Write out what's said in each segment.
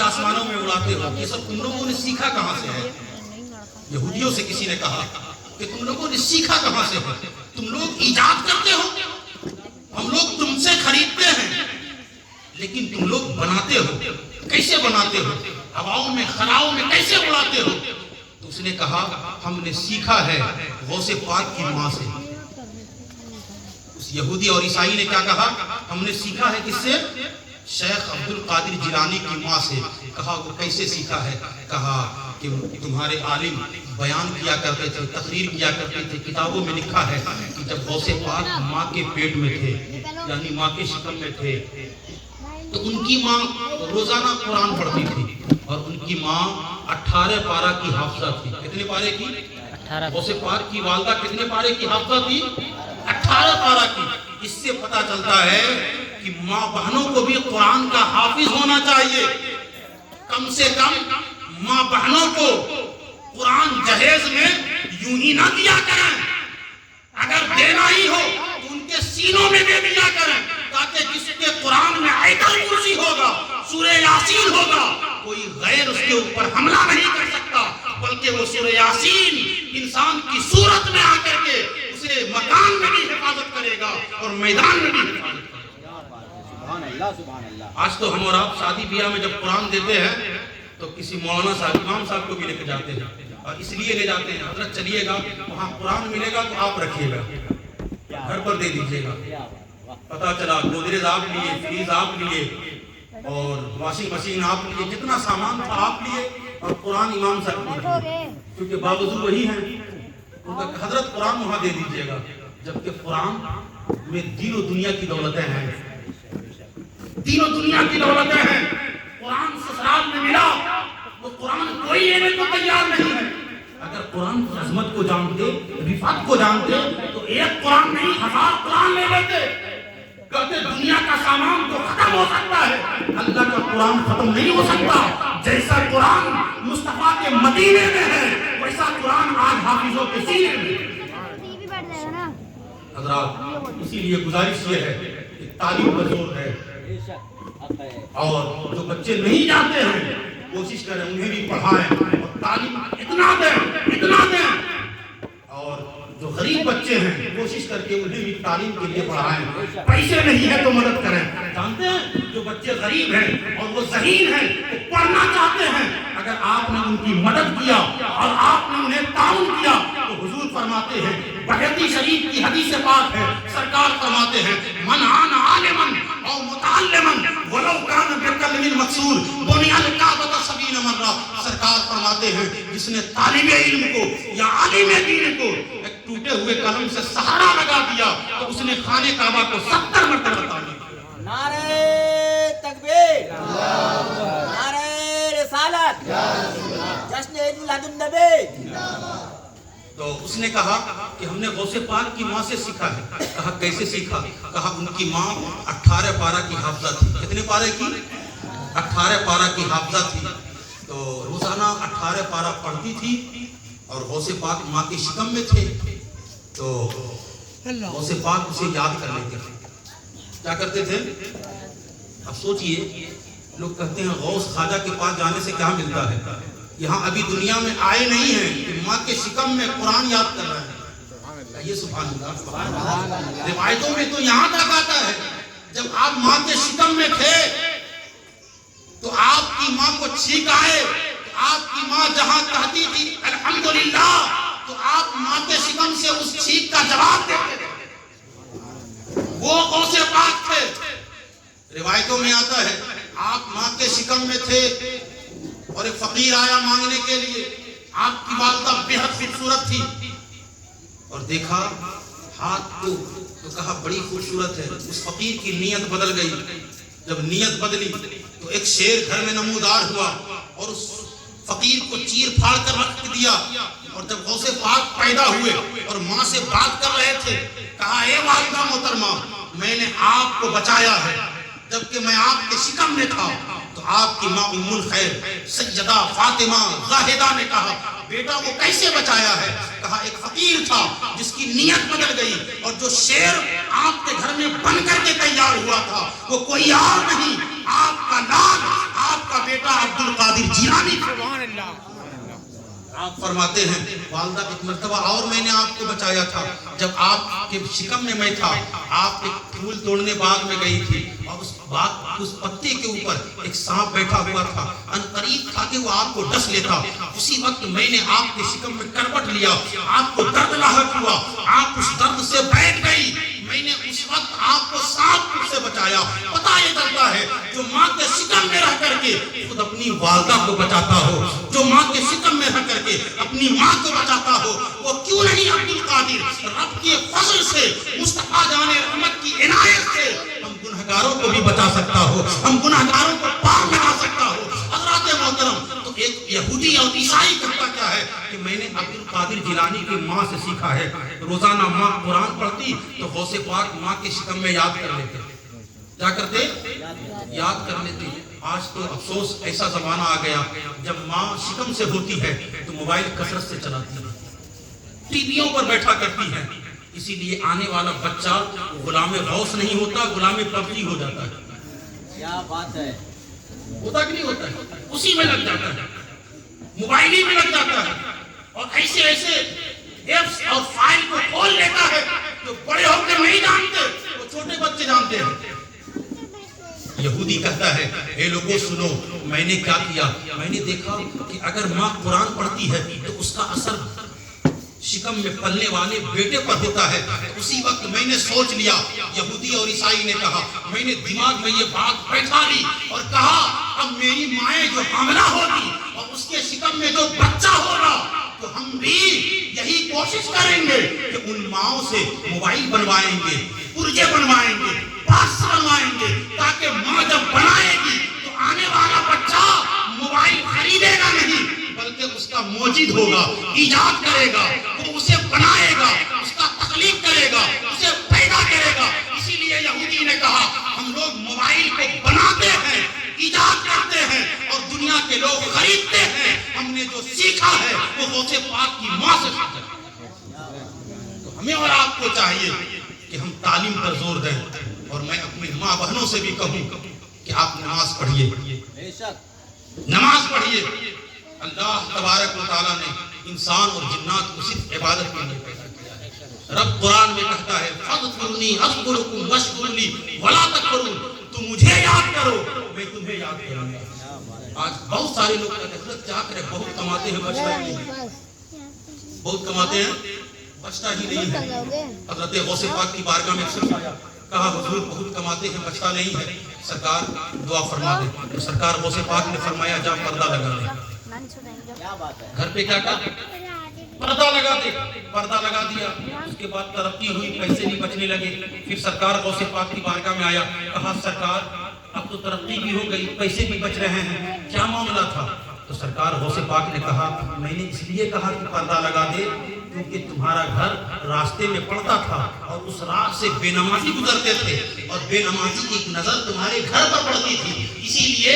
آسمانوں میں اڑاتے ہو، یہ سب تم لوگوں نے سیکھا کہاں سے ہے؟ یہودیوں سے کسی نے کہا کہ تم لوگوں نے سیکھا کہاں سے ہے؟ تم لوگ ایجاد کرتے ہو، ہم لوگ تم سے خریدتے ہیں، لیکن تم لوگ بناتے ہو، کیسے بناتے ہو؟ ہواؤں میں خلاؤں میں کیسے اڑاتے ہو؟ تو اس نے کہا ہم نے سیکھا ہے غوث پاک کی ماں سے۔ اس یہودی اور عیسائی نے کیا کہا؟ ہم نے سیکھا ہے کس سے؟ شیخ عبد القادر جیلانی کی ماں سے۔ کہا وہ کیسے سیکھا ہے؟ کہا کہ تمہارے عالم بیان کیا کرتے تھے، تقریر کیا کرتے تھے، کتابوں میں لکھا ہے کہ جب غوث پاک ماں کے پیٹ میں تھے، یعنی ماں کے شکم میں تھے، تو ان کی ماں روزانہ قرآن پڑھتی تھی، اور ان کی ماں 18 پارہ کی حافظہ تھی۔ کتنے پارے کی؟ غوث پاک کی والدہ کتنے پارے کی حافظہ تھی؟ 18 پارہ کی۔ اس سے پتہ چلتا ہے کہ ماں بہنوں کو بھی قرآن کا حافظ ہونا چاہیے۔ کم سے کم ماں بہنوں کو قرآن جہیز میں یوں ہی نہ دیا کریں، اگر دینا ہی ہو تو ان کے سینوں میں دے دیا کریں، تاکہ جس کے قرآن میں آیت الکرسی ہوگا، سورہ یاسین ہوگا، کوئی غیر اس کے اوپر حملہ نہیں کر سکتا، بلکہ وہ سورہ یاسین انسان کی صورت میں آ کر کے اسے مکان میں بھی حفاظت کرے گا اور میدان میں بھی حفاظت کرے گا۔ آج تو ہم اور آپ شادی بیاہ میں جب قرآن دیتے ہیں تو کسی مولانا صاحب، امام صاحب کو بھی لے کے جاتے ہیں، اور اس لیے لے جاتے ہیں حضرت چلیے گا وہاں قرآن ملے گا تو آپ رکھیے گا، گھر پر دے دیجیے گا۔ پتہ چلا گودریج آپ لیے، فریز آپ لیے، اور واشنگ مشین آپ لیے، جتنا سامان تھا آپ لیے، اور قرآن امام صاحب کو رکھیے، کیونکہ باوجود وہی ہیں، ان کا حضرت قرآن وہاں دے دیجیے گا، جبکہ قرآن میں دین و دنیا کی دولتیں ہیں، دین و دنیا کی دولتیں ہیں۔ قرآن سسرال میں ملا وہ قرآن کوئی لینے کو تیار نہیں ہے۔ اگر قرآن کی عظمت کو جانتے، رفعت کو جانتے، تو ایک قرآن نہیں 1000 قرآن لے لیتے۔ کہتے دنیا کا سامان تو ختم ہو سکتا ہے، اللہ کا قرآن ختم نہیں ہو سکتا۔ جیسا قرآن مصطفیٰ کے مدینے میں ہے، ویسا قرآن آج حافظوں کے سینے میں۔ حضرات اسی لیے گزارش یہ ہے کہ تعلیم پر زور ہے، اور جو بچے نہیں جانتے ہیں کوشش کریں انہیں بھی پڑھائیں، اور تعلیم اتنا دیں، اور جو غریب بچے ہیں کوشش کر کے انہیں بھی تعلیم کے لیے پڑھائیں۔ پیسے نہیں ہے تو مدد کریں۔ جانتے ہیں جو بچے غریب ہیں اور وہ ذہین ہیں، وہ پڑھنا چاہتے ہیں، اگر آپ نے ان کی مدد کیا اور آپ نے انہیں تعاون کیا تو حضور فرماتے ہیں، بحیرتی شریف کی حدیث پاک ہے، سرکار فرماتے ہیں من عان عالما او متعلما ولو کان بقلم مکسور بنی الکعبۃ 70 مرہ۔ سرکار فرماتے ہیں جس نے طالب علم کو یا عالم دین کو ایک ٹوٹے ہوئے قلم سے سہارا لگا دیا تو اس نے خانہ کعبہ کو 70 مرتبہ تعمیر کیا۔ نعرہ تکبیر، نعرہ رسالت، جشن عید میلاد النبی۔ تو اس نے کہا کہ ہم نے غوث پاک کی ماں سے سیکھا ہے۔ کہا کیسے سیکھا؟ کہا ان کی ماں 18 پارہ کی حافظہ تھی۔ کتنے پارے کی؟ 18 پارہ کی حافظہ تھی، تو روزانہ 18 پارہ پڑھتی تھی، اور غوث پاک ماں کے شکم میں تھے، تو غوث پاک اسے یاد کر لیتے تھے۔ کیا کرتے تھے؟ اب سوچئے، لوگ کہتے ہیں غوث خواجہ کے پاس جانے سے کیا ملتا ہے؟ یہاں ابھی دنیا میں آئے نہیں ہیں کہ ماں کے شکم میں قرآن یاد کر رہے ہیں۔ یہ سبحان اللہ، روایتوں میں تو یہاں تک آتا ہے جب آپ ماں کے شکم میں تھے تو آپ کی ماں کو چھینک آئے، تو آپ کی ماں جہاں کہتی تھی الحمدللہ، تو آپ ماں کے شکم سے اس چھینک کا جواب دیتے تھے۔ وہ غوث پاک تھے۔ روایتوں میں آتا ہے آپ ماں کے شکم میں تھے اور ایک فقیر آیا مانگنے کے لیے، آپ کی والدہ بے حد خوبصورت تھی، اور دیکھا ہاتھ کو تو کہا بڑی خوبصورت ہے۔ اس فقیر کی نیت بدل گئی، جب نیت بدلی تو ایک شیر گھر میں نمودار ہوا، اور اس فقیر کو چیر پھاڑ کر رکھ دیا۔ اور جب غوث پاک پیدا ہوئے اور ماں سے بات کر رہے تھے، کہا اے والدہ محترمہ، میں نے آپ کو بچایا ہے، جبکہ میں آپ کے شکم میں تھا۔ تو آپ کی ماں ام الخیر سیدہ فاطمہ زاہدہ نے کہا بیٹا وہ کیسے بچایا ہے؟ کہا ایک فقیر تھا جس کی نیت بدل گئی، اور جو شیر آپ کے گھر میں بن کر کے تیار ہوا تھا وہ کوئی اور نہیں، آپ کا لال آپ کا بیٹا عبد القادر جیلانی. سبحان اللہ. آپ فرماتے ہیں والدہ ایک مرتبہ اور میں نے آپ کو بچایا تھا جب آپ کے شکم میں میں تھا. آپ ایک پھول توڑنے باغ میں گئی تھی اور اس پتے کے اوپر ایک سانپ بیٹھا ہوا تھا. ان قریب تھا کہ وہ آپ کو ڈس لیتا. اسی وقت میں نے آپ کے شکم میں کربٹ لیا. آپ کو درد لاحق ہوا. آپ اس درد سے بیٹھ گئی. میں نے اس وقت آپ کو سانپ سے بچایا. پتہ یہ چلتا ہے جو ماں کے شکم میں رہ کر کے خود اپنی والدہ کو بچاتا ہو, جو ماں کے شکم میں رہ کر کے اپنی ماں کو بچاتا ہو, وہ کیوں نہیں عبد القادر رب کے فضل سے مصطفیٰ جان رحمت کی عنایت سے ہم گنہگاروں کو بھی بچا سکتا ہو, ہم گنہگاروں کو پار لگا سکتا ہو. حضرات محترم, تو ایک یہودی اور عیسائی کرتا کیا ہے کہ میں نے عبد القادر جیلانی کی ماں سے سیکھا ہے. روزانہ ماں قرآن پڑھتی تو غوث پاک ماں کے شکم میں یاد کر لیتے. کیا کرتے؟ یاد کر لیتے. آج تو افسوس ایسا زمانہ آ گیا جب ماں شکم سے ہوتی ہے تو موبائل کثرت سے چلاتی ہے, ٹی ویوں پر بیٹھا کرتی ہے. اسی لیے آنے والا بچہ غلام غوث نہیں ہوتا, غلام پبجی ہو جاتا ہے. کیا بات ہے. ہوتا کہ نہیں ہوتا ہے؟ اسی میں لگ جاتا ہے, موبائل ہی میں لگ جاتا ہے اور ایسے ایپس اور فائل کو کھول لیتا ہے جو بڑے ہو کر نہیں جانتے, وہ چھوٹے بچے جانتے ہیں. یہودی کہتا ہے اے لوگوں سنو, میں نے کیا کیا, میں نے دیکھا کہ اگر ماں قرآن پڑھتی ہے تو اس کا اثر شکم میں پلنے والے بیٹے پر ہوتا ہے. اسی وقت میں نے سوچ لیا, یہودی اور عیسائی نے کہا, میں نے دماغ میں یہ بات بیٹھا لی اور کہا اب میری مائیں جو حاملہ ہوگی اور اس کے شکم میں جو بچہ ہوگا تو ہم بھی یہی کوشش کریں گے کہ ان ماؤں سے موبائل بنوائیں گے, پرجے بنوائیں گے, پاس بنوائیں گے, تاکہ ماں جب بنائے گی تو آنے والا بچہ موبائل خریدے گا نہیں بلکہ اس کا موجد ہوگا, ایجاد کرے گا, وہ اسے بنائے گا, اس کا تخلیق کرے گا, اسے پیدا کرے گا. اسی لیے یہودی نے کہا ہم لوگ موبائل کو بناتے ہیں, ایجاد کرتے ہیں اور دنیا کے لوگ خریدتے ہیں. ہم نے جو سیکھا ہے وہ غوث پاک کی ماں سے سیکھا ہے. تو ہمیں اور آپ کو چاہیے کہ ہم تعلیم پر زور دیں. اور میں اپنی ماں بہنوں سے بھی کہوں کہ آپ نماز پڑھیے, نماز پڑھیے. اللہ تبارک و تعالیٰ نے انسان اور جنات کو صرف عبادت کے لیے پیدا کیا ہے. رب قرآن میں کہتا ہے فَاذْكُرُونِي أَذْكُرُكُمْ وَاشْكُرُوا لِي وَلَا تَكْفُرُونِ, تم مجھے یاد کرو میں تمہیں یاد کروں گا. آج بہت سارے لوگ حضرت کیا کرے, بہت کماتے ہیں بچتا ہی نہیں ہے, بہت کماتے ہیں بچتا ہی نہیں ہے. حضرت غوث پاک کی بارگاہ میں اکثر آیا, کہا حضور بہت کماتے ہیں بچتا نہیں ہے, سرکار دعا فرما دے. تو سرکار غوث پاک نے فرمایا جا پردہ لگا دے. گھر پہ کیا کہا, پردہ لگا دے. پردہ لگا دیا. اس کے بعد ترقی ہوئی, پیسے بھی بچنے لگے. پھر سرکار غوث پاک کی بارگاہ میں آیا, کہا سرکار اب تو ترقی بھی ہو گئی, پیسے بھی بچ رہے ہیں, کیا معاملہ تھا؟ تو سرکار غوث پاک نے کہا میں نے اس لیے کہا کہ پردہ لگا دے کیونکہ تمہارا گھر راستے میں پڑتا تھا اور اس راہ سے بے نمازی گزرتے تھے اور بے نمازی کی ایک نظر تمہارے گھر پر پڑتی تھی. اسی لیے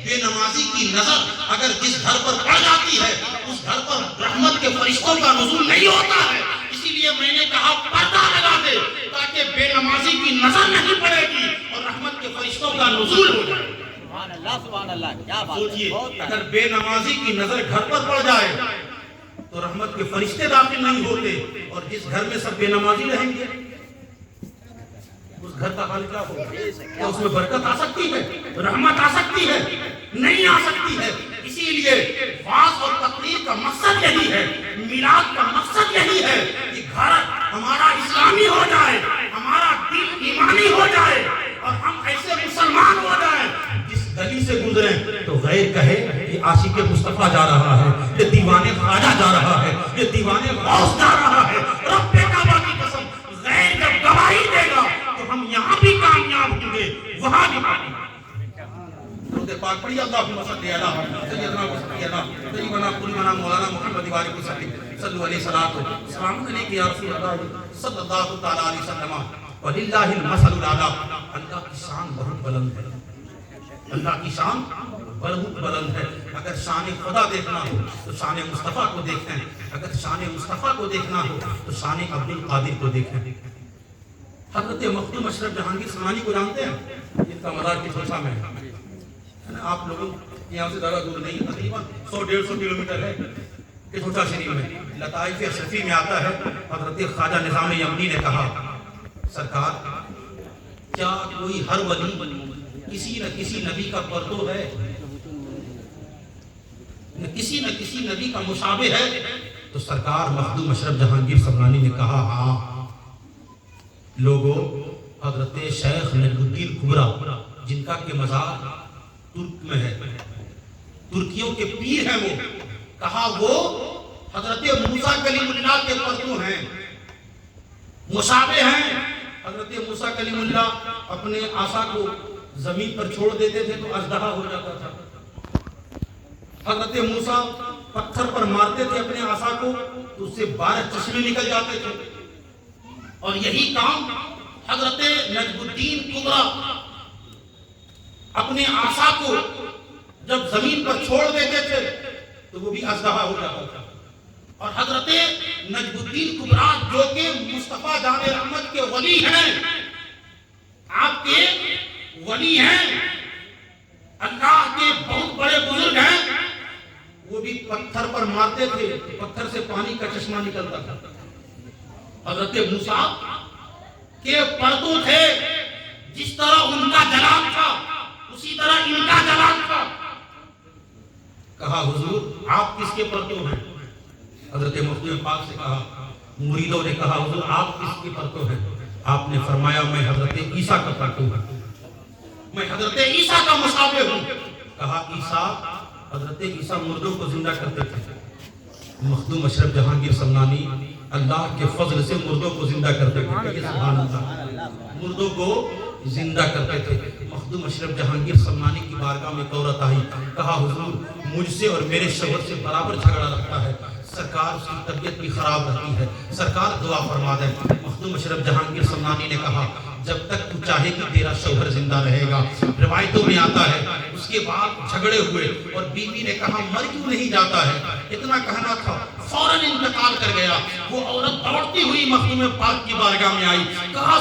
بے نمازی کی نظر اگر جس گھر پر پڑ جاتی ہے اس گھر پر رحمت کے فرشتوں کا نزول نہیں ہوتا ہے. اسی لیے میں نے کہا پردہ لگا دے تاکہ بے نمازی کی نظر نہیں پڑے گی اور رحمت کے فرشتوں کا نزول ہو جائے. سبحان اللہ, کیا بات ہے. سوچئے اگر بے نمازی کی نظر گھر پر پڑ جائے تو رحمت کے فرشتے داخل نہیں ہوتے اور جس گھر میں سب بے نمازی رہیں گے اس گھر کا حال کیا ہوگا؟ کیا اس میں برکت آ سکتی ہے, رحمت آ سکتی ہے؟ نہیں آ سکتی ہے. اسی لیے واعظ اور تقریر کا مقصد یہی ہے, میلاد کا مقصد یہی ہے کہ گھر ہمارا اسلامی ہو جائے, ہمارا دل ایمانی ہو جائے اور ہم ایسے مسلمان ہو جائیں جس گلی سے گزریں تو غیر کہے یہ عاشق مصطفیٰ جا رہا ہے, یہ دیوانے خواجہ جا رہا ہے, یہ دیوانے غوث جا رہا ہے. رب کعبہ کی قسم غیر جب گواہی دے گا تو ہم یہاں بھی کامیاب ہوں گے, وہاں بھی کامیاب. درود پاک پڑھیے اللہم صلی علی سیدنا و سیدنا قلنا مولانا محمد وعلی وسلم صلو علیہ السلام علیکم یا رسول اللہ صلی اللہ تعالی علیہ وسلم. وللہ المثل الاعلی. اللہ کی شان بہت بلند ہے, اللہ کی شان بہت بلند ہے. اگر شان خدا دیکھنا ہو تو شان مصطفیٰ کو دیکھیں, اگر شان مصطفیٰ کو دیکھنا ہو تو شان عبد القادر کو دیکھیں. حضرت مخدوم اشرف جہانگیر سمانی کو جانتے ہیں, جن کا مزار کی سوچا میں آپ لوگوں یہاں سے زیادہ دور نہیں، تقریباً 100-150 کلومیٹر ہے یہ چھوٹا شریف میں، لطائف اشرفی میں آتا ہے، حضرت خواجہ نظام یمنی نے کہا سرکار کیا کوئی ہر ولی کسی نہ کسی نبی کا پردو ہے، کسی نہ کسی نبی کا مشابہ ہے؟ تو سرکار مخدوم اشرف جہانگیر سمنانی نے کہا ہاں لوگوں، حضرت شیخ نجم الدین کبریٰ جن کا کہ مزار ترک میں ہے، ترکیوں کے پیر ہیں وہ، کہا وہ حضرت موسیٰ کلیم اللہ کے پردو ہیں، مشابہ ہیں۔ حضرت موسیٰ کلیم اللہ اپنے عصا کو زمین پر چھوڑ دیتے تھے تو اژدہا ہو جاتا تھا، حضرت موسیٰ پتھر پر مارتے تھے اپنے عصا کو تو اس سے 12 چشمے نکل جاتے تھے، اور یہی کام حضرت نجم الدین کبریٰ اپنے عصا کو جب زمین پر چھوڑ دیتے تھے تو وہ بھی اژدہا ہو جاتا تھا۔ اور حضرت نجم الدین کبریٰ جو کہ مصطفیٰ جان رحمت کے ولی ہیں، آپ کے ولی ہیں، اللہ کے بہت بڑے بزرگ ہیں، وہ بھی پتھر پر مارتے تھے، پتھر سے پانی کا چشمہ نکلتا تھا۔ حضرت موسیٰ کے پردو تھے، جس طرح ان کا جلال تھا اسی طرح ان کا جلال تھا۔ کہا حضور آپ کس کے پردو ہیں؟ حضرت مخدوم پاک سے کہا، مریدوں نے کہا حضور آپ کس کے پردو ہیں؟ آپ نے فرمایا میں حضرت عیسیٰ کا پردو ہوں، میں حضرت عیسیٰ کا مشابہ ہوں۔ کہا عیسیٰ، حضرت عیسیٰ مردوں کو زندہ کرتے تھے۔ مخدوم اشرف جہانگیر سمنانی اللہ کے فضل سے مردوں کو زندہ کرتے تھے، سبحان اللہ، مردوں کو زندہ کرتے تھے۔ مخدوم اشرف جہانگیر سمنانی کی بارگاہ میں عورت آئی، کہا حضور مجھ سے اور میرے شوہر سے برابر جھگڑا رکھتا ہے، سرکار اس کی طبیعت بھی خراب رہتی ہے، سرکار دعا فرما دیں۔ مخدوم اشرف جہانگیر سمنانی نے کہا جب تک تو چاہے کہ تیرا شوہر زندہ رہے گا۔ روایتوں میں آتا ہے اس کے بعد جھگڑے ہوئے اور بیوی نے کہا مر کیوں نہیں جاتا ہے، اتنا کہنا تھا فوراً انتقال کر گیا۔ وہ عورت دوڑتی ہوئی مخدوم پاک کی بارگاہ میں آئی، کہا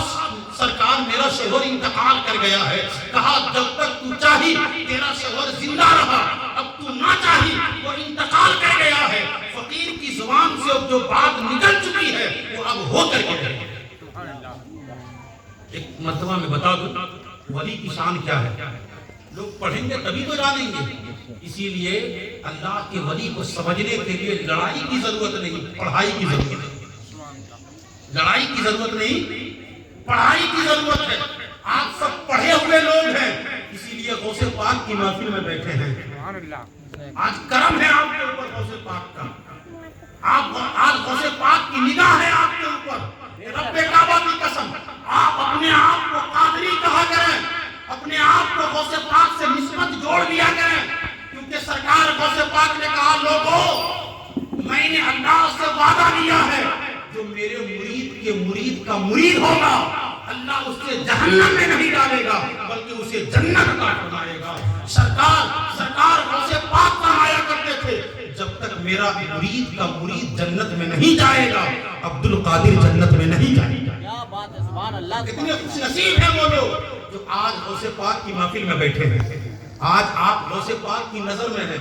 سرکار میرا شوہر انتقال کر گیا ہے۔ کہا جب تک تو چاہی تیرا شوہر زندہ رہا، اب تو نہ چاہی وہ انتقال کر گیا ہے۔ فقیر کی زبان سے اب جو بات نکل چکی ہے وہ اب ہو کر کے رہے۔ ایک مرتبہ میں بتا دوں ولی کی شان کیا ہے، لوگ پڑھیں گے تبھی تو جانیں گے۔ اسی لیے اللہ کے ولی کو سمجھنے کے لیے لڑائی کی ضرورت نہیں، پڑھائی کی ضرورت ہے۔ لڑائی کی ضرورت نہیں، پڑھائی کی ضرورت ہے۔ آپ سب پڑھے ہوئے لوگ ہیں، اسی لیے غوث پاک کی محفل میں بیٹھے ہیں۔ آج کرم ہے آپ کے اوپر غوث پاک کا، آج غوث پاک کی نگاہ ہے آپ کے اوپر۔ رب کعبہ کی قسم آپ اپنے آپ کو قادری کہا کریں، اپنے آپ کو غوث پاک سے نسبت جوڑ دیا کریں، کیونکہ سرکار غوث پاک نے کہا لوگوں میں نے اللہ سے وعدہ لیا ہے جو میرے مرید کے مرید کا مرید ہوگا اللہ اس سے جہنم میں نہیں ڈالے گا بلکہ اسے جنت عطا فرمائے گا۔ سرکار غوث پاک فرمایا کرتے تھے جب تک میرا مرید کا مرید جنت میں نہیں جائے گا عبد القادر جنت میں نہیں جائے گا۔ کیا بات ہے، سبحان اللہ۔ کتنے خوش نصیب ہیں وہ لوگ جو آج غوث پاک کی محفل میں بیٹھے ہیں۔ آج آپ غوث پاک کی نظر میں ہیں،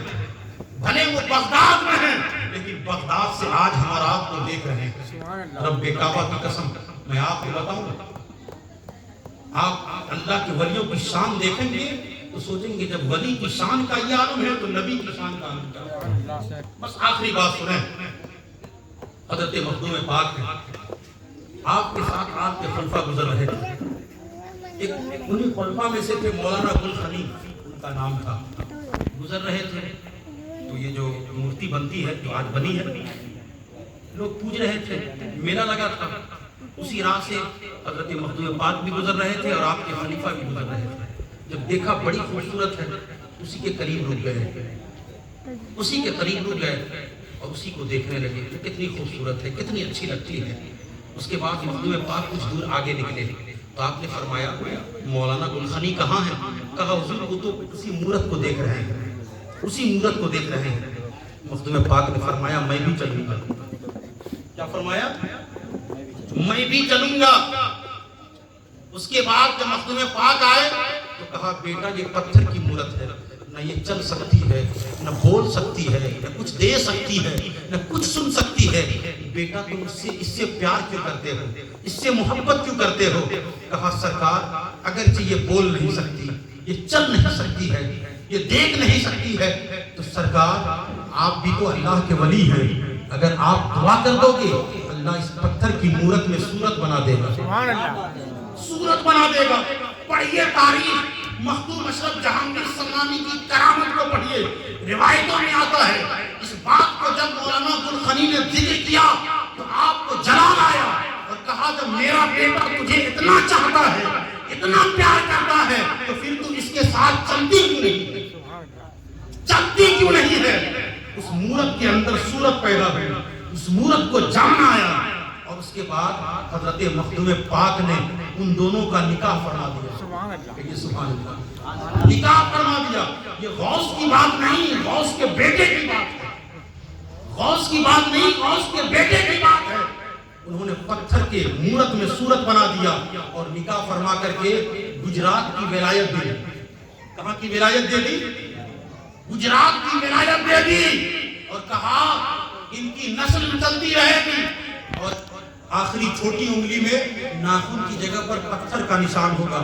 بھلے وہ بغداد میں ہیں لیکن بغداد سے آج ہمارا آپ کو دیکھ رہے ہیں۔ رب کعبہ کی قسم میں آپ کو بتاؤں، آپ اللہ کے ولیوں کی شان دیکھیں گے تو سوچیں گے جب ولی کی شان کا یہ عالم ہے تو نبی کی شان کا عالم کیا ہے۔ بس آخری بات سنیں، حضرت مخدوم پاک ہے، آپ کے ساتھ آپ کے خلفہ گزر رہے تھے، ایک انہی خلفہ میں سے تھے مولانا گل خنی ان کا نام تھا، گزر رہے تھے تو یہ جو مورتی بنتی ہے جو آج بنی ہے لوگ پوج رہے تھے، میلہ لگا تھا، اسی راہ سے حضرت مخدوم پاک بھی گزر رہے تھے اور آپ کے خلیفہ بھی گزر رہے تھے۔ جب دیکھا بڑی خوبصورت ہے اسی کے قریب رک گئے، اسی کے قریب رک گئے اور اسی کو دیکھنے لگے کہ کتنی خوبصورت ہے، کتنی اچھی لگتی ہے۔ اس کے بعد مخدوم پاک کچھ دور آگے نکلے تو آپ نے فرمایا مولانا گل خنی کہاں ہے؟ کہا حضور وہ تو اسی مورت کو دیکھ رہے ہیں، اسی مورت کو دیکھ رہے ہیں۔ مخدوم پاک نے فرمایا میں بھی چلوں گا۔ کیا فرمایا؟ میں بھی چلوں گا۔ اس کے بعد جب مخدوم پاک آئے تو کہا بیٹا یہ پتھر کی مورت ہے نہ یہ چل سکتی ہے، نہ بول سکتی ہے، نہ کچھ دے سکتی ہے، نہ کچھ سن سکتی ہے، بیٹا تم اس سے پیار کیوں کرتے ہو، اس سے محبت کیوں کرتے ہو؟ کہا سرکار اگرچہ یہ بول نہیں سکتی، یہ چل نہیں سکتی ہے، یہ دیکھ نہیں سکتی ہے، تو سرکار آپ بھی تو اللہ کے ولی ہیں، اگر آپ دعا کر دو گے اللہ اس پتھر کی مورت میں صورت بنا دے گا، سبحان اللہ، صورت بنا دے گا۔ پڑھیے تاریخ، مخدوم اشرف جہانگیر سمنانی کی کرامت کو پڑھیے، روایتوں میں آتا ہے اس بات کو جب مولانا گلخنی نے ذکر کیا تو آپ کو جلال آیا اور کہا جب میرا بیٹا تجھے اتنا چاہتا ہے، اتنا پیار کرتا ہے تو پھر تم اس کے ساتھ چلتی کیوں نہیں ہے؟ چلتی کیوں نہیں ہے؟ اس مورت کے اندر صورت پیدا ہوئی، اس مورت کو جان آیا اور اس کے بعد حضرت مخدوم پاک نے ان دونوں کا نکاح فرما دیا۔ سبحان اللہ، یہ سبحان اللہ، نکاح فرما دیا۔ یہ غوث کی بات نہیں، غوث کے بیٹے کی بات ہے، غوث کی بات نہیں، غوث کے بیٹے کی بات ہے۔ انہوں نے پتھر کے مورت میں صورت بنا دیا اور نکاح فرما کر کے گجرات کی ولایت دے دی۔ کہاں کی ولایت دے دی؟ گجرات کی ولایت دے دی اور کہا ان کی نسل چلتی رہے گی اور آخری چھوٹی انگلی میں ناخن کی جگہ پر پتھر کا نشان ہوگا۔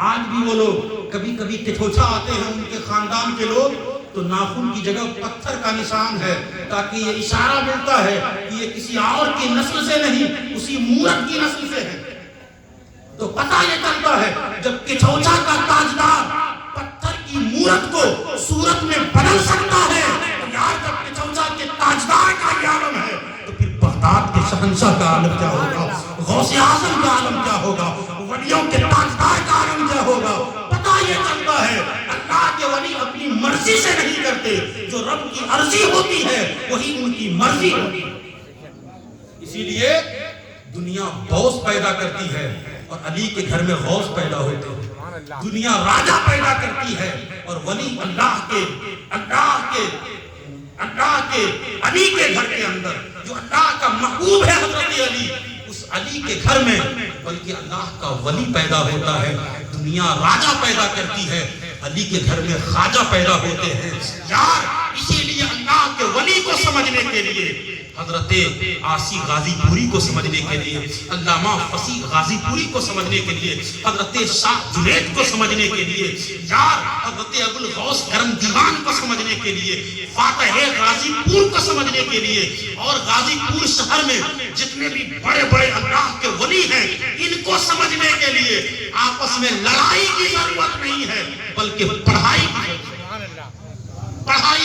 آج بھی وہ لوگ کبھی کبھی کچھوچا آتے ہیں ان کے خاندان کے لوگ تو ناخن کی جگہ پتھر کا نشان ہے تاکہ یہ اشارہ ملتا ہے کہ یہ کسی اور کی نسل سے نہیں، اسی مورت کی نسل سے ہے۔ تو پتہ یہ چلتا ہے جب کچھوچا کا تاجدار پتھر کی مورت کو صورت میں بدل سکتا ہے تو یار جب کچھوچا کے تاجدار کا یہ عالم ہے تو پھر بغداد کے شہنشاہ کا عالم کیا ہوگا، غوث اعظم کا عالم کیا ہوگا، ولیوں کے تاجدار کا عالم کیا ہوگا۔ پتہ یہ چلتا ہے اللہ کے ولی اپنی مرضی سے نہیں کرتے، جو رب کی عرضی ہوتی ہے وہی ان کی مرضی ہوتی ہے۔ اسی لیے دنیا غوث پیدا کرتی ہے اور علی کے گھر میں غوث پیدا ہوتے ہیں۔ دنیا راجہ پیدا کرتی ہے اور ولی اللہ کے علی کے گھر کے اندر جو اللہ کا محبوب ہے حضرت علی، اس علی کے گھر میں بلکہ اللہ کا ولی پیدا ہوتا ہے۔ دنیا راجہ پیدا کرتی ہے، علی کے گھر میں خواجہ پیدا ہوتے ہیں۔ یار اسی لیے اللہ کے ولی کو سمجھنے کے لیے حضرت آسی غازی پوری کو سمجھنے کے لیے، علامہ فصیح غازی پوری کو سمجھنے کے لیے، حضرت شاہ جنید کو سمجھنے کے لیے، یار حضرت ابو الغوث گرم دیوان کو سمجھنے کے لیے، فاتح غازی پور کو سمجھنے کے لیے اور غازی پور شہر میں جتنے بھی بڑے بڑے اللہ کے ولی ہیں ان کو سمجھنے کے لیے آپس میں لڑائی کی ضرورت نہیں ہے بلکہ پڑھائی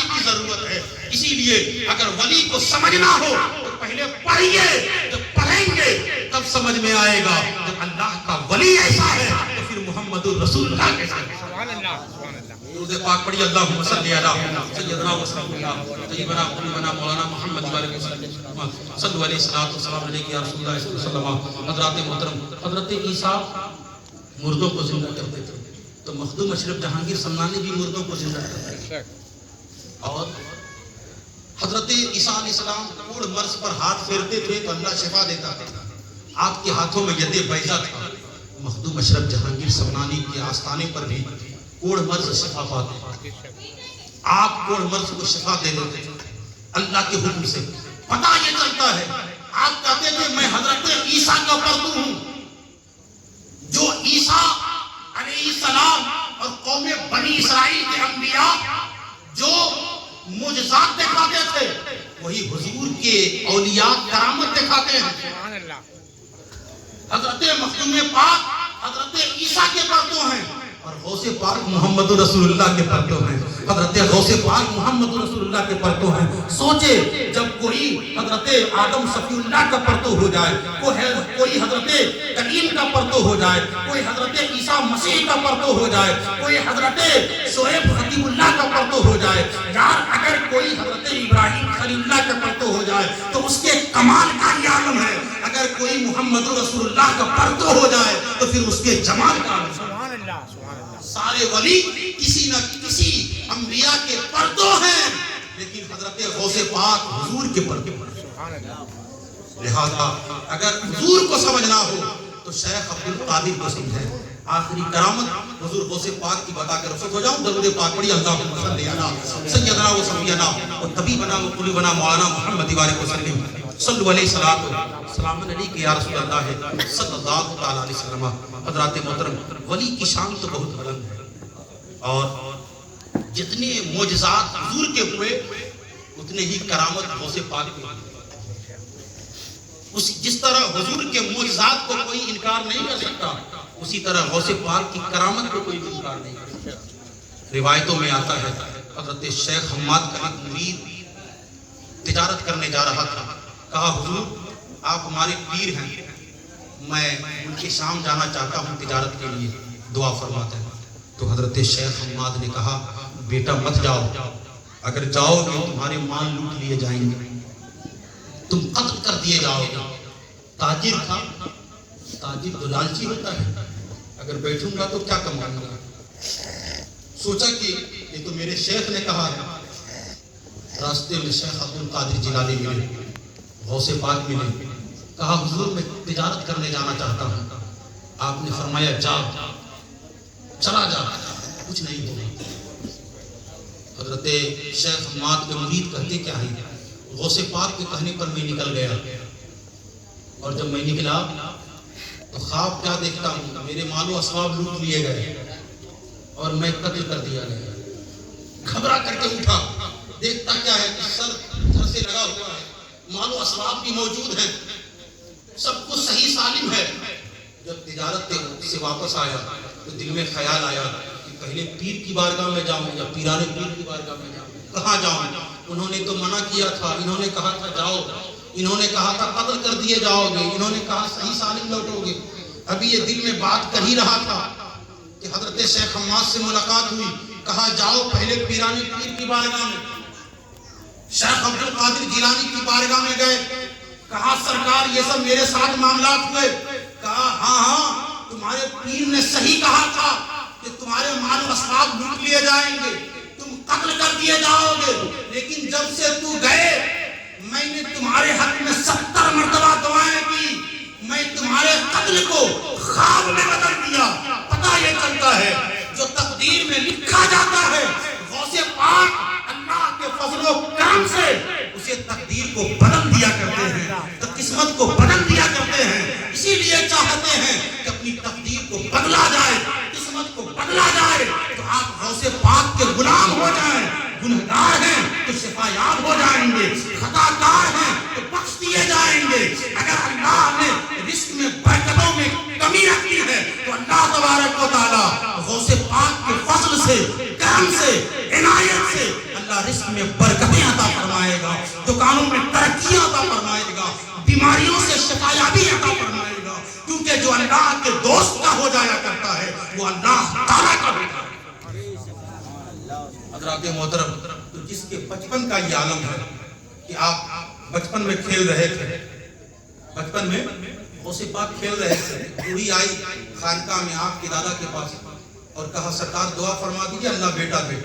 کی ضرورت ہے۔ اسی لیے اگر ولی کو سمجھنا ہو تو پہلے پڑھیے، جب پڑھیں گے تب سمجھ میں آئے گا۔ جب اللہ کا ولی ایسا ہے تو پھر محمد الرسول اللہ کیسا ہے؟ سبحان اللہ، سبحان اللہ۔ درود پاک پڑھیے، اللہم صلی علی سیدنا و سیدنا طیبنا قلبنا مولانا محمد وعلیہ وسلم صلی علیہ الصلوۃ والسلام علیہ یا رسول اللہ صلی اللہ علیہ وسلم۔ حضرات محترم، حضرت عیسیٰ مردوں کو زندہ کرتے تھے تو مخدوم اشرف جہانگیر سمنانی بھی مردوں کو زندہ کرتے تھے اور حضرت عیسیٰ علیہ السلام کوڑ مرض پر ہاتھ پھیرتے تھے تو اللہ شفا دیتا تھا۔ آپ کے ہاتھوں میں ید بیضا تھا، مخدوم اشرف جہانگیر سمنانی کے آستانے پر بھی کوڑ مرض شفا پاتے، آپ کوڑ مرض کو شفا دے دیتے اللہ کے حکم سے۔ پتہ یہ چلتا ہے آپ کہتے تھے میں حضرت عیسیٰ کا پرتو ہوں، جو عیسیٰ علیہ السلام اور قوم بنی اسرائیل کے انبیاء جو معجزات دکھاتے تھے وہی حضور کے اولیاء کرامت دکھاتے ہیں۔ حضرت مخدوم پاک حضرت عیسیٰ کے پرتو ہیں اور غوث پاک محمد رسول اللہ کے پرتو ہیں، حضرت غوث پاک محمد رسول اللہ کے پرتو ہیں۔ سوچے جب کوئی حضرت آدم صفی اللہ کا پرتو ہو جائے، کوئی حضرت کلیم کا پرتو ہو جائے، کوئی حضرت عیسیٰ مسیح کا پرتو ہو جائے، کوئی حضرت شعیب خطیب اللہ کا پرتو ہو جائے، یار اگر کوئی حضرت ابراہیم خلیل اللہ کا پرتو ہو جائے تو اس کے کمال کا یہ عالم ہے، اگر کوئی محمد رسول اللہ کا پرتو ہو جائے تو پھر اس کے جمال کا عالم ہے۔ سبحان اللہ، سبحان اللہ۔ سارے ولی کسی نہ کسی انبیاء کے پرتو ہیں لیکن حضرت غوث پاک حضور کے پرتو ہیں۔ سبحان اللہ۔ لہذا اگر حضور کو سمجھنا ہو تو شیخ عبد القادر کو سمجھیں، آخری کرامت حضور غوث پاک کی بتا کر رخصت ہو جاؤں. درود پاک پڑھی اللہم صلی علی سیدنا و سفینا و طبیبنا و قلوبنا مولانا محمد وآلہ وسلم صلو علیہ السلام علیکہ یا رسول اللہ صلی اللہ تعالی علیہ وسلم. حضرات محترم، ولی کی شان تو بہت بلند ہے اور جتنے معجزات حضور کے ہوئے اتنے ہی کرامت غوث پاک کے ہوئے. جس طرح حضور کے معجزات کو کوئی انکار نہیں کر سکتا، اسی طرح غوث پاک کی کرامت کو کوئی انکار نہیں کر سکتا. روایتوں میں آتا ہے حضرت شیخ حماد کا ایک مرید تجارت کرنے جا رہا تھا. کہا حضور آپ ہمارے پیر ہیں، میں ملک شام جانا چاہتا ہوں تجارت کے لیے، دعا فرماتے ہیں. تو حضرت شیخ حماد نے کہا بیٹا مت جاؤ، اگر جاؤ گے تمہارے مال لوٹ لیے جائیں گے، تم قتل کر دیے جاؤ گے. تاجر تھا، تاجر تو لالچی ہوتا ہے، اگر بیٹھوں گا تو کیا کماؤں گا. سوچا کہ یہ تو میرے شیخ نے کہا ہے. راستے میں شیخ عبد القادر جیلانی ملے، غوث پاک ملے. کہا حضور میں تجارت کرنے جانا چاہتا ہوں. آپ نے فرمایا جا، چلا جا، کچھ نہیں ہوگا. حضرت شیخ حماد کے مرید کہتے کیا ہیں، غوث پاک کے کہنے پر میں نکل گیا، اور جب میں نکلا تو خواب کیا دیکھتا ہوں، میرے مال و اسباب لوٹ لیے گئے اور میں قتل کر دیا گیا. گھبرا کر کے اٹھا، دیکھتا کیا ہے کہ سر سے لگا ہوا ہے، مال و اسباب بھی موجود ہیں، سب کچھ صحیح سالم ہے. جب تجارت سے واپس آیا تو دل میں خیال آیا کہ پہلے پیر کی بارگاہ میں جاؤں یا پیران پیر کی بارگاہ میں جاؤں. کہاں جاؤں؟ انہوں نے تو منع کیا تھا، انہوں نے کہا تھا جاؤ، انہوں نے کہا تھا قتل کر دیے جاؤ گے، انہوں نے کہا صحیح سالم لوٹو گے. ابھی یہ دل میں بات کر ہی رہا تھا کہ حضرت شیخ حماد سے ملاقات ہوئی. کہا جاؤ پہلے پیران پیر کی بارگاہ میں. شیخ عبد القادر جیلانی کی بارگاہ میں گئے. کہا سرکار یہ سب میرے ساتھ معاملات ہوئے. کہا ہاں تمہارے پیر نے صحیح کہا تھا کہ تمہارے مال و اسباب لوٹ لیے جائیں گے، تم قتل کر دیے جاؤ گے. لیکن جب سے تو گئے میں نے تمہارے حق میں 70 مرتبہ دعائیں کی. میں تمہارے قتل کو خواب میں بدل دیا. پتہ یہ چلتا ہے جو تقدیر میں لکھا جاتا ہے غوث پاک اللہ کے فضل و کرم سے اسے تقدیر کو بدل دیا کرتے ہیں، تو قسمت کو بدل دیا کرتے ہیں. اسی لیے چاہتے ہیں کہ اپنی تقدیر کو بدلا جائے، قسمت کو بدلا جائے، تو آپ غوث پاک کے غلام ہو جائیں. گنہگار ہیں تو شفا یاب ہو جائیں گے، خطا کار ہیں تو بخش دیے جائیں گے. اگر اللہ نے رزق میں برکتوں میں کمی رکھی ہے تو اللہ تبارک و تعالی غوث پاک کے فضل سے، کرم سے، عنایت سے اللہ رزق میں برکتیں عطا فرمائے گا، دکانوں میں ترقیاں عطا فرمائے گا، بیماریوں سے شفا یابی عطا فرمائے گا. کیونکہ جو اللہ کے دوست کا ہو جایا کرتا ہے وہ اللہ تعالیٰ کا ہوتا ہے. حضرات محترم، تو جس کے بچپن کا یہ عالم ہے کہ آپ بچپن میں کھیل رہے تھے، بچپن میں غوث پاک کھیل رہے تھے، بوڑھی آئی خانقاہ میں آپ کے دادا کے پاس اور کہا سرکار دعا فرما دیجیے اللہ بیٹا دے.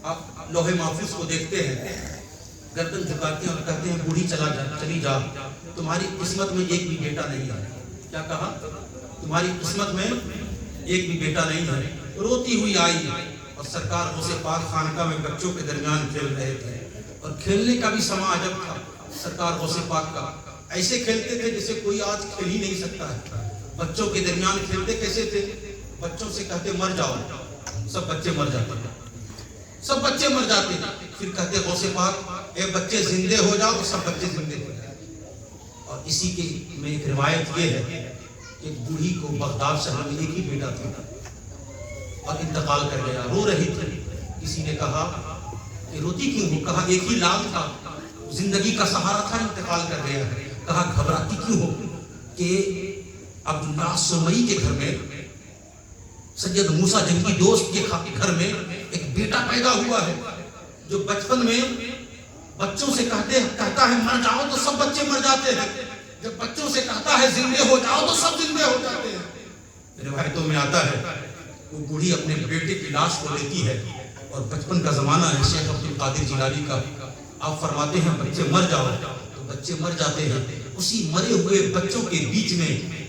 آپ لوح محفوظ کو دیکھتے ہیں، گردن جھکاتے ہیں اور کہتے ہیں بوڑھی چلی جا، تمہاری قسمت میں ایک بھی بیٹا نہیں ہے. کیا کہا؟ تمہاری قسمت میں ایک بھی بیٹا نہیں ہے. روتی ہوئی آئی اور سرکار غوث پاک خانقاہ میں بچوں کے درمیان کھیل رہے تھے اور کھیلنے کا بھی سما عجب تھا. سرکار غوث پاک کا ایسے کھیلتے تھے جیسے کوئی آج کھیل ہی نہیں سکتا ہے. بچوں کے درمیان کھیلتے کیسے تھے؟ بچوں سے کہتے مر جاؤ، سب بچے مر جاتے ہیں، سب بچے مر جاتے ہیں. پھر کہتے غوث پاک اے بچے زندے ہو جاؤ، تو سب بچے زندے ہو جائیں. اور اسی کے میں ایک روایت یہ ہے کہ ایک بوڑھی کو بغداد شہر میں ایک ہی بیٹا تھا اور انتقال کر گیا، رو رہی تھی. کسی نے کہا کہ روتی کیوں ہو؟ کہا ایک ہی لال تھا، زندگی کا سہارا تھا، انتقال کر گیا. کہا گھبراتی کیوں ہو؟ کہ عبداللہ سمئی کے گھر میں، سید موسیٰ جنگی دوست کے گھر میں ایک بیٹا پیدا ہوا ہے جو بچپن میں بچوں سے کہتا ہے مر جاؤ تو سب بچے مر جاتے ہیں، جب بچوں سے کہتا ہے زندے ہو جاؤ تو سب زندے ہو جاتے ہیں. روایتوں میں آتا ہے وہ بوڑھی اپنے بیٹے کی لاش کو لیتی ہے اور بچپن کا زمانہ ہے شیخ عبد القادر جیلانی کا. آپ فرماتے ہیں بچے مر جاؤ تو بچے مر جاتے ہیں. اسی مرے ہوئے بچوں کے بیچ میں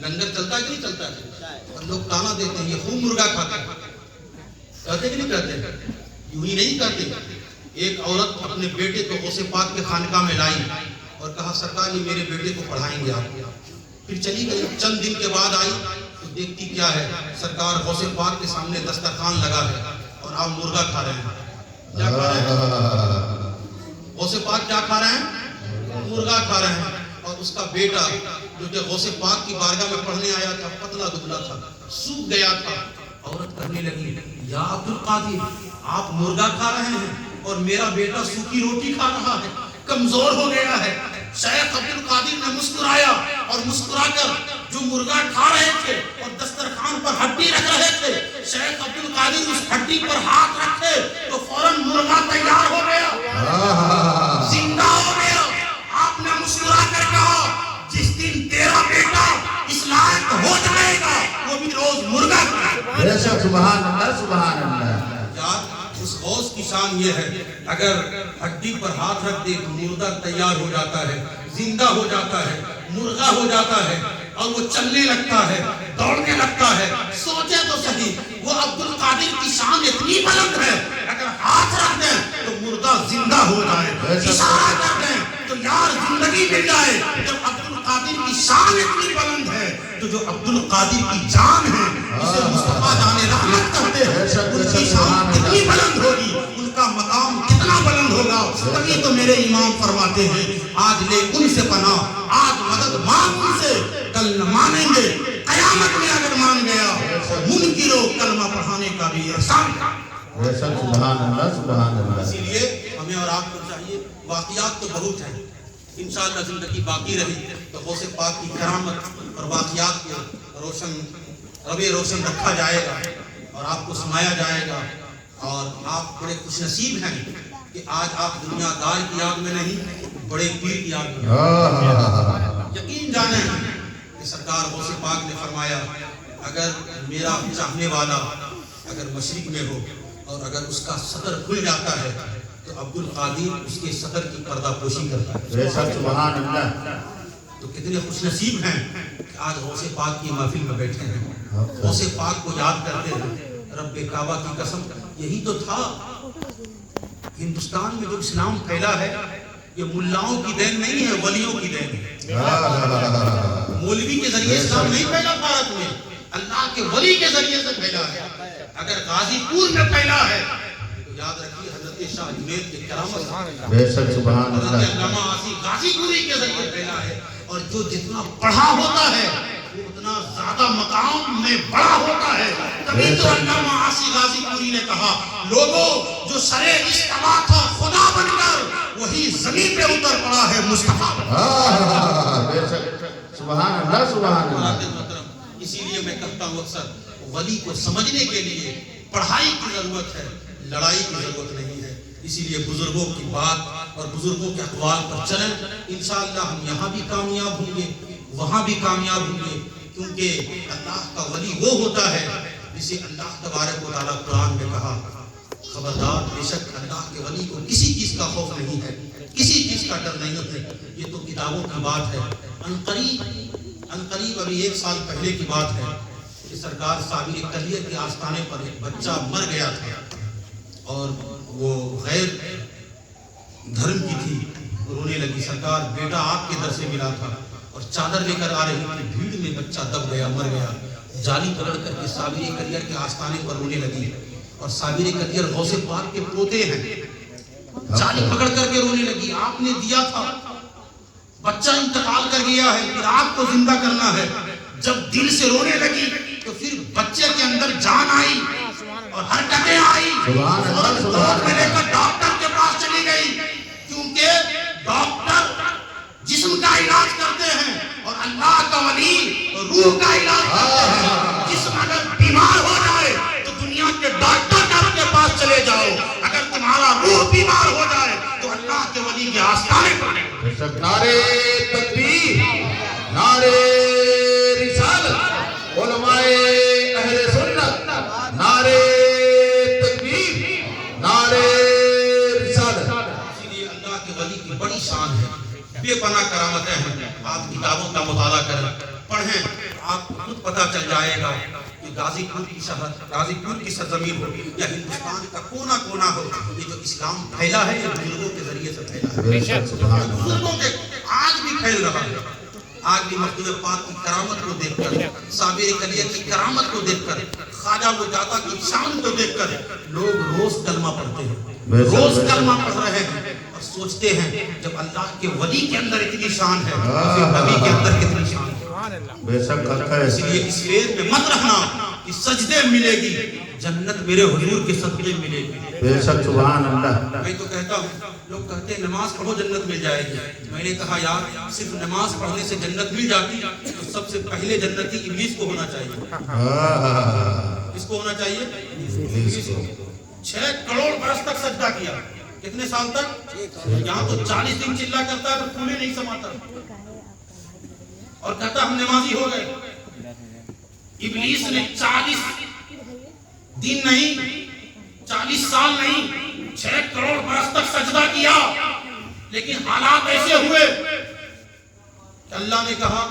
لنگر چلتا کہ نہیں چلتا ہے؟ اور لوگ تانا دیتے ہیں یہ خوب مرغا کھاتا ہے، کہتے کہ نہیں کہتے؟ یوں ہی نہیں کہتے. ایک عورت اپنے بیٹے کو غوث پاک کے خانقاہ میں لائی اور کہا سرکار یہ میرے بیٹے کو پڑھائیں گے آپ. پھر چلی گئی. چند دن کے بعد آئی تو دیکھتی کیا ہے، سرکار غوث پاک کے سامنے دسترخوان لگا ہے اور آپ مرغا کھا رہے ہیں. کیا کھا رہے ہیں؟ غوث پاک کیا کھا رہے ہیں؟ مرغا کھا رہے ہیں. اور اس کا بیٹا جو کہ غوث پاک کی بارگاہ میں پڑھنے آیا تھا، پتلا دبلا تھا، سوکھ گیا تھا. عورت کرنے لگی یا عبد القادر آپ مرغا کھا رہے ہیں اور میرا بیٹا سوکھی روٹی کھا رہا ہے، کمزور ہو گیا ہے. شیخ عبد القادر نے مسکرایا اور مسکرا کر جو مرغا کھا رہے تھے اور دسترخوان پر ہڈی رکھ رہے تھے، شیخ عبد القادر اس ہڈی پر ہاتھ رکھے تو فوراً مرغا تیار ہو گیا، زندہ ہو گیا. آپ نے مسکرا کر کہا جس دن تیرا بیٹا اس لائق ہو جائے گا وہ بھی روز مرغا کھائے. بے شک سبحان اللہ سبحان اللہ. یار اس غوث کی شان یہ ہے اگر ہڈی پر ہاتھ رکھ دے تو مردہ تیار ہو جاتا ہے، زندہ ہو جاتا ہے، مرغا ہو جاتا ہے اور وہ چلنے لگتا ہے، دوڑنے لگتا ہے. سوچے تو صحیح وہ عبد القادر کی شان اتنی بلند ہے اگر ہاتھ رکھ دیں تو مردہ زندہ ہو جائے، اشارہ کر دیں تو یار زندگی مل جائے. جب عبد القادر کی شان اتنی بلند ہے تو جو عبد القادر کی جان ہے اسے مصطفیٰ جان رحمت کہتے ہیں، ان کی شان کتنی بلند ہوگی، ان کا مقام کتنا بلند ہوگا. تبھی تو میرے امام فرماتے ہیں آج لے ان سے پناہ، آج مدد مانگ ان سے، کل نہ مانیں گے. قیامت میں اگر مان گیا منکرو کلمہ پڑھانے کا بھی احسان. بے شک سبحان اللہ سبحان اللہ. اسی لیے ہمیں اور آپ کو چاہیے، واقعات تو بہت ہیں، انشاءاللہ زندگی باقی رہی تو غوث پاک کی کرامت اور واقعات کو روشن رکھا جائے گا اور آپ کو سنایا جائے گا. اور آپ بڑے خوش نصیب ہیں کہ آج آپ دنیا دار کی یاد میں نہیں، بڑے پیر کی یاد میں. یقین جانیں کہ سرکار غوث پاک نے فرمایا اگر میرا چاہنے والا اگر مشرق میں ہو اور اگر اس کا صدر کھل جاتا ہے تو عبد القادر اس کے صدر کی پردہ پوشی کرتا ہے. بے شک سبحان اللہ. تو کتنے خوش نصیب ہیں کہ آج غوث پاک کی محفل میں بیٹھے ہیں، غوث پاک کو یاد کرتے ہیں. رب کعبہ کی قسم یہی تو تھا. ہندوستان میں جو اسلام پھیلا ہے یہ ملاؤں کی دین نہیں ہے، ولیوں کی دین ہے. مولوی کے ذریعے اسلام نہیں پھیلا بھارت میں، اللہ کے ولی کے ذریعے سے پھیلا ہے. اگر غازی پور میں پھیلا ہے تو یاد رکھیے حضرت شاہ جنید کے کرامت، بے شک سبحان حضرت اللہ. علامہ آسی غازی پوری کے ذریعے پھیلا ہے. اور جو جتنا پڑھا ہوتا ہے وہ اتنا زیادہ مقام میں بڑا ہوتا ہے. تبھی تو علامہ آسی غازی پوری نے کہا لوگوں جو سرے اجتماع تھا خدا بن کر وہی زمین پہ اتر پڑا ہے مصطفیٰ. بے شک سبحان اللہ سبحان اللہ. اسی لیے میں کہتا ہوں اکثر ولی کو سمجھنے کے لیے پڑھائی کی ضرورت ہے، لڑائی کی ضرورت نہیں ہے. اسی لیے بزرگوں کی بات اور بزرگوں کے اقوال پر چلیں. انشاءاللہ ہم یہاں بھی کامیاب ہوں گے، وہاں بھی کامیاب ہوں گے. کیونکہ اللہ کا ولی وہ ہوتا ہے جسے اللہ تبارک و تعالیٰ قرآن میں کہا خبردار بے شک اللہ کے ولی کو کسی چیز کا خوف نہیں ہے، کسی چیز کا ڈر نہیں ہے. یہ تو کتابوں کی بات ہے. عنقریب ابھی 1 سال پہلے کی بات ہے کہ سرکار صابر کلیت کے آستانے پر ایک بچہ مر گیا تھا اور وہ غیر دھرم کی تھی. رونے لگی. سرکار بیٹا آپ کے در سے ملا تھا اور چادر لے کر آ رہی تھی، بھیڑ میں بچہ دب گیا، مر گیا. جالی پکڑ کر کے صابر کلیت کے آستانے پر رونے لگی. اور صابر کلیت غوث پاک کے پوتے ہیں. جالی پکڑ کر کے رونے لگی. آپ نے دیا تھا، بچہ انتقال کر گیا ہے، پھر آپ کو زندہ کرنا ہے. جب دل سے رونے لگی تو پھر بچے کے اندر جان آئی اور حرکتیں آئی. میں لے کر ڈاکٹر کے پاس چلی گئی کیونکہ ڈاکٹر جسم کا علاج کرتے ہیں اور اللہ کا ولی روح کا علاج کرتے ہیں. جسم اگر بیمار ہو جائے تو دنیا کے ڈاکٹر کے پاس چلے جاؤ. اگر تمہارا روح بیمار ہو جائے تو اللہ کے ولی کے آستانے پر. نعرے تکبیر، نعرے رسالت، علماء اہل سنت، نعرے تکبیر، نعرے رسالت. اسی لیے اللہ کے ولی کی بڑی شان ہے، بے پناہ کرامتیں ہیں. آپ کتابوں کا مطالعہ کریں، پڑھیں. آپ کو خود پتا چل جائے گا کہ غازی پور کی شہر، غازی پور کی سرزمین ہو یا ہندوستان کا کونا کونا ہو، یہ جو اسلام پھیلا ہے یہ بزرگوں کے ذریعے سے پھیلا ہے، بے شک سبحان اللہ بزرگوں کے آج بھی پھیل رہا ہے۔ آج بھی مخدوم پاک کی کرامت کو دیکھ کر، صابر کلیہ کی کرامت کو دیکھ کر، خواجہ مجاہدہ کی شان کو دیکھ کر لوگ روز کلمہ پڑھتے ہیں، روز کلمہ پڑھ رہے ہیں اور سوچتے ہیں جب اللہ کے ولی کے اندر اتنی شان ہے پھر نبی کے اندر کتنی شان ہے۔ بے شک کرتا ہے اس لیے اس فیر میں مت رہنا کہ سجدے ملے گی، جنت میرے حضور کے صدقے ملے گی۔ بے شک سبحان اللہ میں تو کہتا ہوں، لوگ کہتے ہیں نماز پڑھو جنت مل جائے گی، میں نے کہا یار صرف نماز پڑھنے سے جنت مل جاتی تو سب سے پہلے جنتی ابلیس کو ہونا چاہیے۔ کس کو ہونا چاہیے؟ ابلیس کو۔ 6 کروڑ برس تک سجدہ کیا، کتنے سال تک؟ یہاں تو 40 دن چلا کرتا ہے تو پھولے نہیں سماتا اور کہتا ہم نمازی ہو گئے۔ ابلیس نے 40 دن نہیں، 40 سال نہیں، 6 کروڑ برس تک سجدہ کیا، لیکن حالات ایسے ہوئے کہ اللہ نے کہا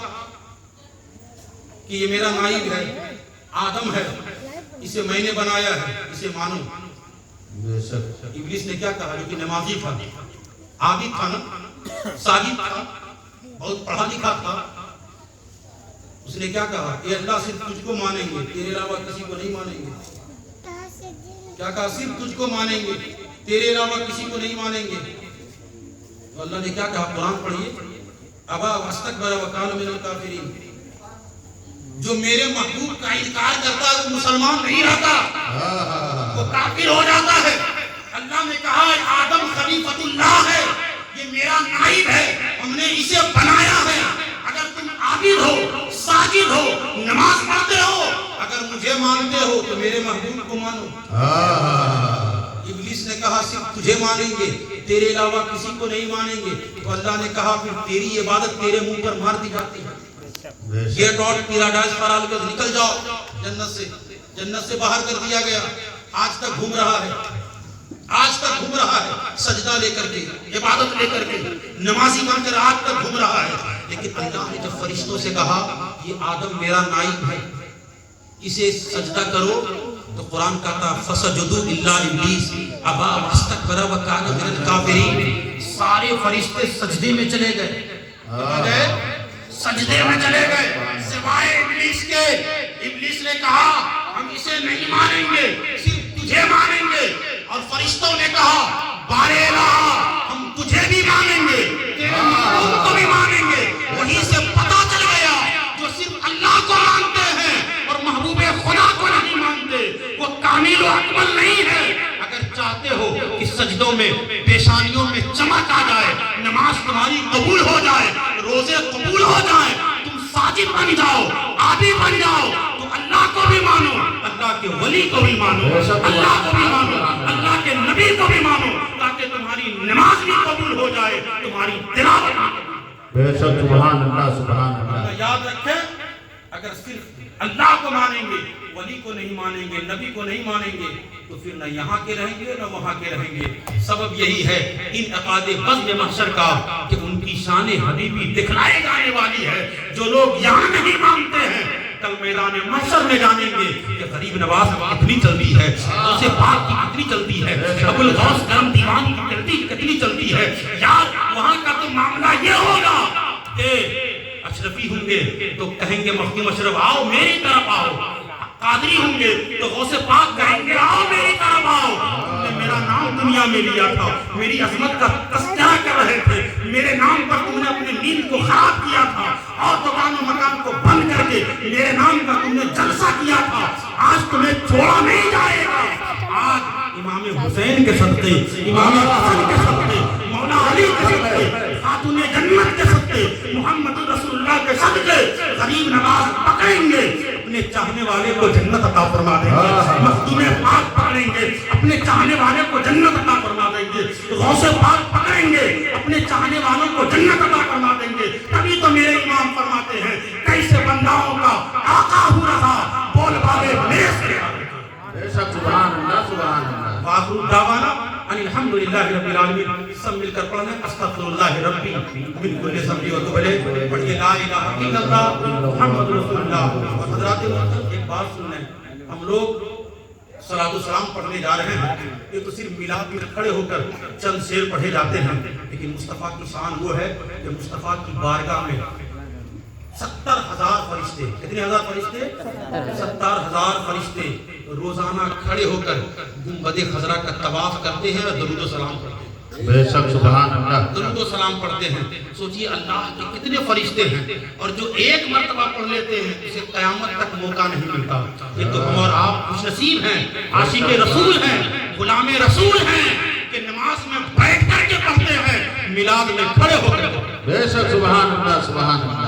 کہ یہ میرا نائب ہے، آدم ہے، اسے میں نے بنایا ہے، اسے مانو۔ بے شک ابلیس نے کیا کہا؟ جو کہ نمازی تھا، عابد تھا نا، ساجد تھا، بہت پڑھا لکھا تھا، اس نے کیا کہا؟ اے اللہ صرف تجھ کو مانیں گے، تیرے علاوہ کسی کو نہیں مانیں گے۔ کیا کہا؟ صرف تجھ کو مانیں گے، تیرے علاوہ کسی کو نہیں مانیں گے۔ تو اللہ نے کیا کہا؟ قرآن پڑھیے، ابا واستکبر وکان من الکافرین۔ جو میرے محبوب کا انکار کرتا ہے وہ مسلمان نہیں رہتا، وہ کافر ہو جاتا ہے۔ اللہ نے کہا آدم خلیفۃ اللہ ہے، یہ میرا نائب ہے، ہم نے اسے بنایا ہے۔ اگر تم عابد ہو، ساجد ہو، نماز پڑھتے ہو، اگر مجھے مانتے ہو تو میرے محبوب کو مانو۔ ابلیس نے کہا صرف تجھے مانیں گے، تیرے علاوہ کسی کو نہیں مانیں گے۔ تو اللہ نے کہا پھر تیری عبادت تیرے منہ پر مار دی جاتی ہے۔ گیٹ آؤٹ پیراڈائز فار نکل جاؤ جنت سے باہر کر دیا گیا۔ آج تک گھوم رہا ہے، آج تک گھوم رہا ہے، سجدہ لے کر کے، عبادت لے کر کے، نمازی بن کر آج تک گھوم رہا ہے۔ لیکن اللہ نے جب فرشتوں سے کہا یہ آدم میرا نائب ہے، اسے سجدہ کرو، تو قرآن کہتا فسجدوا الا ابلیس ابا واستکبر وکان من الکافرین۔ سارے فرشتے سجدے میں چلے گئے، سجدے میں چلے گئے سوائے ابلیس کے۔ ابلیس نے کہا ہم اسے نہیں مانیں گے، صرف تجھے مانیں گے۔ اور فرشتوں نے کہا بارے الہ ہم تجھے بھی مانیں گے، تیرے محبوب کو بھی مانیں گے۔ وہیں سے پتہ چل گیا جو صرف اللہ کو مانتے ہیں اور محبوب خدا کو نہیں مانتے وہ کامل و اکمل نہیں ہے۔ اگر چاہتے ہو کہ سجدوں میں، پیشانیوں میں چمک آ جائے، نماز تمہاری قبول ہو جائے، روزے قبول ہو جائیں، تم ساجد بن جاؤ، عابد بن جاؤ، تو اللہ کو بھی مانو، اللہ کے ولی کو بھی مانو، اللہ کو بھی مانو، اللہ کے نبی کو بھی مانو، تاکہ تمہاری نماز بھی قبول ہو جائے، تمہاری تلاوت بھی۔ بے شک سبحان اللہ سبحان اللہ۔ یاد رکھیں اگر صرف اللہ کو مانیں گے، ولی کو نہیں مانیں گے، نبی کو نہیں مانیں گے، تو پھر نہ یہاں کے رہیں گے نہ وہاں کے رہیں گے۔ سبب یہی ہے ان عقاد بزم محشر کا کہ ان کی شان حبیبی دکھلائے جانے والی ہے۔ جو لوگ یہاں نہیں مانتے ہیں کل میدان محشر میں جانیں گے کہ غریب نواز کتنی چلتی ہے، اسے پاک کی کتنی چلتی ہے، ابو الغوث کرم دیوان کی کتنی چلتی ہے۔ یار وہاں کا تو معاملہ یہ ہوگا کہ اشرفی ہوں گے تو کہیں گے مخدوم اشرف آؤ میری طرف آؤ، قادری ہوں گے تو غوث پاک کہیں گے آؤ میری طرف آؤ، تم نے میرا نام دنیا میں لیا تھا، میری عظمت کا تذکرہ کر رہے تھے، میرے نام پر تم نے اپنی نیند کو خراب کیا تھا اور دکان و مکان کو بند کر کے میرے نام کا تم نے جلسہ کیا تھا، آج تمہیں چھوڑا نہیں جائے گا۔ آج امام حسین کے صدقے، امام حسن کے صدقے، مولا علی کے صدقے، خاتون جنت کے صدقے، محمد رسول اللہ کے صدقے غریب نواز پکڑیں گے، اپنے چاہنے والے کو جنت عطا فرما دیں گے، مخدوم پاک پکڑیں گے، اپنے چاہنے والے کو جنت عطا فرما دیں گے، غوث پاک پکڑیں گے، اپنے چاہنے والوں کو جنت عطا فرما دیں گے۔ تبھی تو میرے امام فرماتے ہیں کیسے بنداؤں کا آقا ہو رہا بول بالے میرے سے۔ بے شک سبحان اللہ سبحان اللہ۔ وآخر دعوانا ان الحمدللہ رب العالمین۔ سب مل کر پڑھنا استغفر اللہ ربی من کل ذنب و توب الیہ پڑھیے لا الہ الا اللہ محمد رسول اللہ. اور حضرات ایک بات سن لیں, ہم لوگ صلاۃ و سلام پڑھنے جا رہے ہیں, یہ تو صرف میلاد میں کھڑے ہو کر چند شعر پڑھے جاتے ہیں, لیکن مصطفیٰ کی شان وہ ہے کہ مصطفیٰ کی بارگاہ میں 70,000 فرشتے, کتنے ہزار فرشتے؟ 70,000 فرشتے روزانہ کھڑے ہو کر گنبد خضرا کا طواف کرتے ہیں اور درود و سلام پڑھتے ہیں. بے شک سبحان اللہ. درود و سلام پڑھتے ہیں. سوچئے اللہ کے کتنے فرشتے ہیں, اور جو ایک مرتبہ پڑھ لیتے ہیں اسے قیامت تک موقع نہیں ملتا. یہ تو ہم اور آپ خوش نصیب ہیں, عاشق رسول ہیں, غلام رسول ہیں کہ نماز میں بیٹھ کر کے پڑھتے ہیں, میلاد میں کھڑے ہو کر. بے شک سبحان اللہ سبحان اللہ.